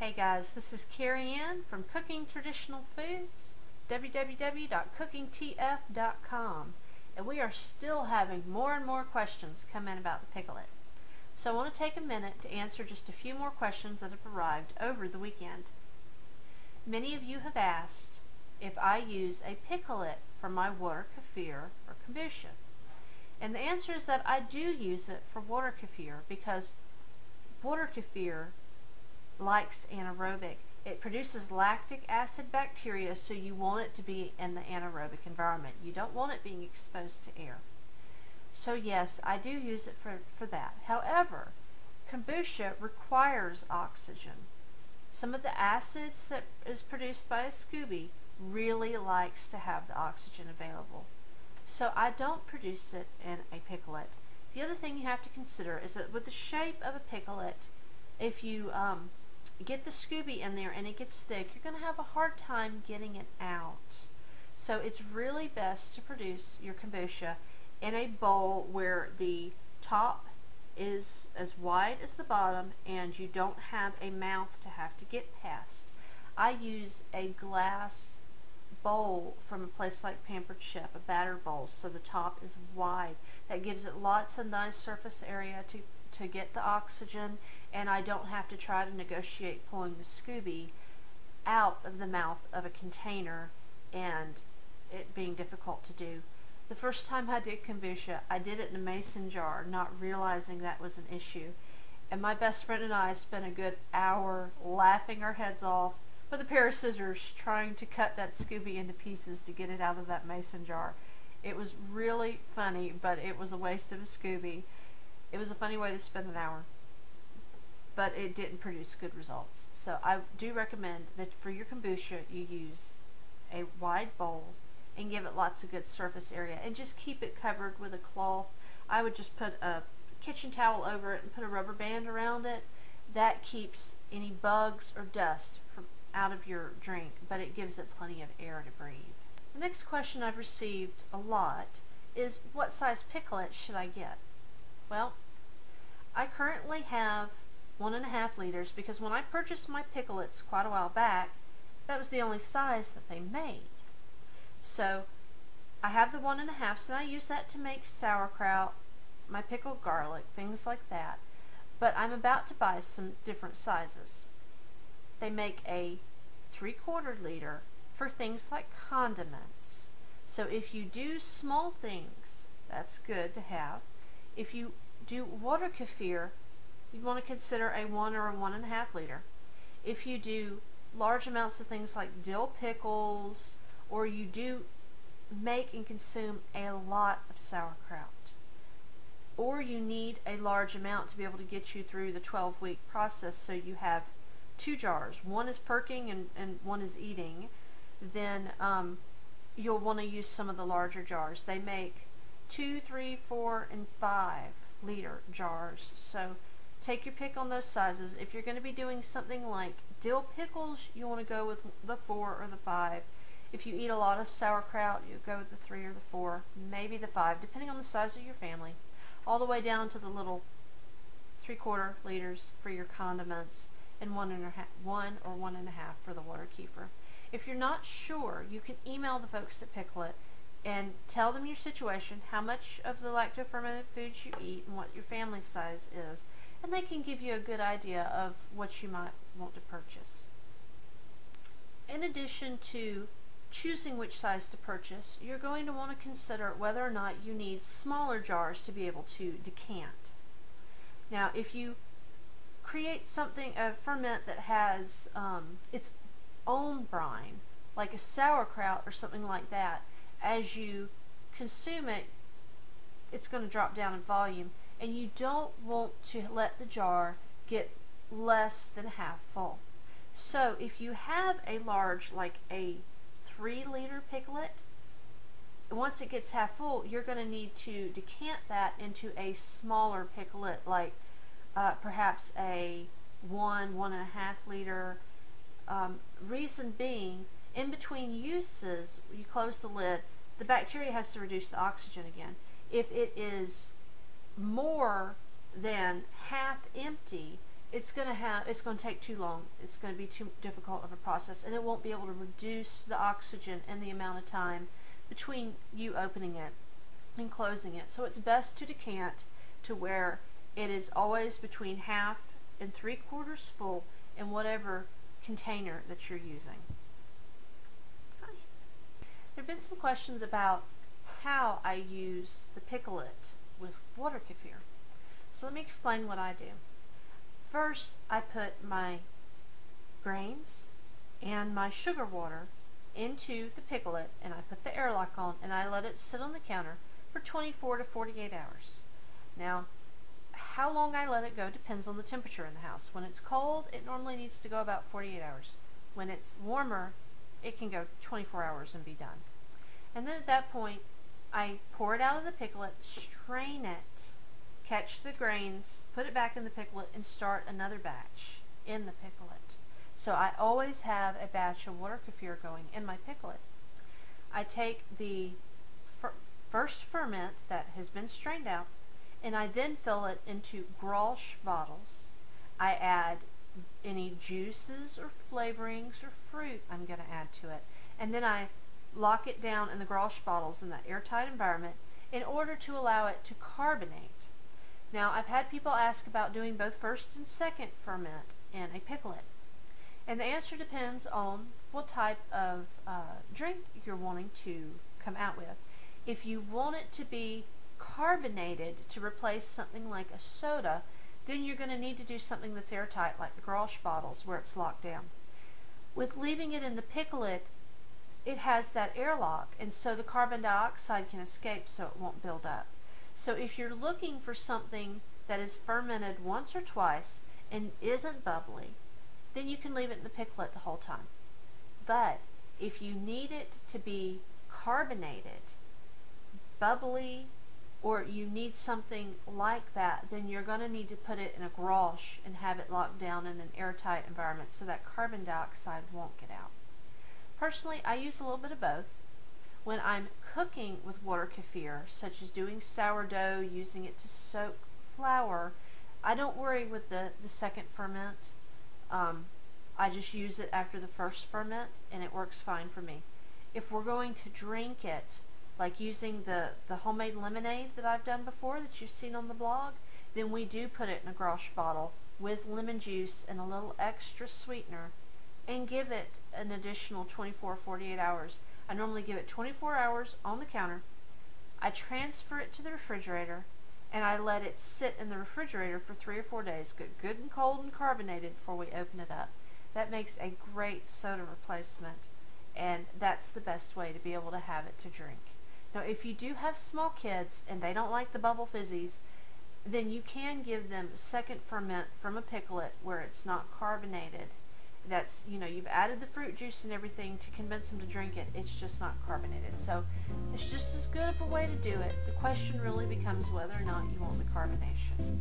Hey guys, this is KerryAnn from Cooking Traditional Foods, www.cookingtf.com, and we are still having more and more questions come in about the Pickle-It. So I want to take a minute to answer just a few more questions that have arrived over the weekend. Many of you have asked if I use a Pickle-It for my water kefir or kombucha. And the answer is that I do use it for water kefir because water kefir likes anaerobic. It produces lactic acid bacteria, so you want it to be in the anaerobic environment. You don't want it being exposed to air. So yes, I do use it for that. However, kombucha requires oxygen. Some of the acids that is produced by a SCOBY really likes to have the oxygen available. So I don't produce it in a Pickle-It. The other thing you have to consider is that with the shape of a Pickle-It, if you get the SCOBY in there and it gets thick, you're going to have a hard time getting it out. So it's really best to produce your kombucha in a bowl where the top is as wide as the bottom and you don't have a mouth to have to get past. I use a glass bowl from a place like Pampered Chef, a batter bowl, so the top is wide. That gives it lots of nice surface area to get the oxygen, and I don't have to try to negotiate pulling the SCOBY out of the mouth of a container and it being difficult to do. The first time I did kombucha, I did it in a mason jar, not realizing that was an issue. And my best friend and I spent a good hour laughing our heads off with a pair of scissors trying to cut that SCOBY into pieces to get it out of that mason jar. It was really funny, but it was a waste of a SCOBY. It was a funny way to spend an hour, but it didn't produce good results. So I do recommend that for your kombucha you use a wide bowl and give it lots of good surface area, and just keep it covered with a cloth. I would just put a kitchen towel over it and put a rubber band around it. That keeps any bugs or dust from out of your drink, but it gives it plenty of air to breathe. The next question I've received a lot is, what size Pickle-It should I get? Well, I currently have 1.5 liters because when I purchased my Pickle-Its quite a while back, that was the only size that they made. So I have the 1.5, and I use that to make sauerkraut, my pickled garlic, things like that. But I'm about to buy some different sizes. They make a 3/4 liter for things like condiments. So if you do small things, that's good to have. If you do water kefir, you want to consider a 1 or a 1.5 liter. If you do large amounts of things like dill pickles, or you do make and consume a lot of sauerkraut, or you need a large amount to be able to get you through the 12-week process, so you have 2 jars, one is perking and one is eating, then you'll want to use some of the larger jars. They make 2, 3, 4, and 5 liter jars, so take your pick on those sizes. If you're going to be doing something like dill pickles, you want to go with the 4 or the 5. If you eat a lot of sauerkraut, you go with the 3 or the 4, maybe the 5, depending on the size of your family, all the way down to the little 3/4 liters for your condiments, and 1 or 1.5 for the water kefir. If you're not sure, you can email the folks at Pickle-It and tell them your situation, how much of the lacto-fermented foods you eat, and what your family size is, and they can give you a good idea of what you might want to purchase. In addition to choosing which size to purchase, you're going to want to consider whether or not you need smaller jars to be able to decant. Now, if you create something, a ferment that has its own brine, like a sauerkraut or something like that, as you consume it, it's going to drop down in volume, and you don't want to let the jar get less than half full. So if you have a large, like a 3-liter Pickle-It, once it gets half full, you're going to need to decant that into a smaller Pickle-It, like perhaps a 1.5 liter. Reason being, in between uses, you close the lid, the bacteria has to reduce the oxygen again. If it is more than half empty, it's going to take too long. It's going to be too difficult of a process, and it won't be able to reduce the oxygen and the amount of time between you opening it and closing it. So it's best to decant to where it is always between half and 3/4 full in whatever container that you're using. Okay. There have been some questions about how I use the Pickle-It with water kefir. So let me explain what I do. First, I put my grains and my sugar water into the Pickle-It, and I put the airlock on, and I let it sit on the counter for 24 to 48 hours. Now, how long I let it go depends on the temperature in the house. When it's cold, it normally needs to go about 48 hours. When it's warmer, it can go 24 hours and be done. And then at that point, I pour it out of the Pickle-It, strain it, catch the grains, put it back in the Pickle-It, and start another batch in the Pickle-It. So I always have a batch of water kefir going in my Pickle-It. I take the first ferment that has been strained out, and I then fill it into Grolsch bottles. I add any juices or flavorings or fruit I'm going to add to it, and then I lock it down in the Grolsch bottles in that airtight environment in order to allow it to carbonate. Now, I've had people ask about doing both first and second ferment in a Pickle-It, and the answer depends on what type of drink you're wanting to come out with. If you want it to be carbonated to replace something like a soda, then you're going to need to do something that's airtight, like the Grolsch bottles where it's locked down. With leaving it in the Pickle-It, it has that airlock, and so the carbon dioxide can escape so it won't build up. So if you're looking for something that is fermented once or twice and isn't bubbly, then you can leave it in the Pickle-It the whole time. But if you need it to be carbonated, bubbly, or you need something like that, then you're going to need to put it in a Grolsch and have it locked down in an airtight environment so that carbon dioxide won't get out. Personally, I use a little bit of both. When I'm cooking with water kefir, such as doing sourdough, using it to soak flour, I don't worry with the second ferment. I just use it after the first ferment, and it works fine for me. If we're going to drink it, like using the homemade lemonade that I've done before that you've seen on the blog, then we do put it in a Grolsch bottle with lemon juice and a little extra sweetener and give it an additional 24-48 hours. I normally give it 24 hours on the counter. I transfer it to the refrigerator, and I let it sit in the refrigerator for 3 or 4 days, get good and cold and carbonated before we open it up. That makes a great soda replacement, and that's the best way to be able to have it to drink. Now, if you do have small kids and they don't like the bubble fizzies, then you can give them second ferment from a Pickle-It where it's not carbonated. That's, you've added the fruit juice and everything to convince them to drink it. It's just not carbonated. So it's just as good of a way to do it. The question really becomes whether or not you want the carbonation.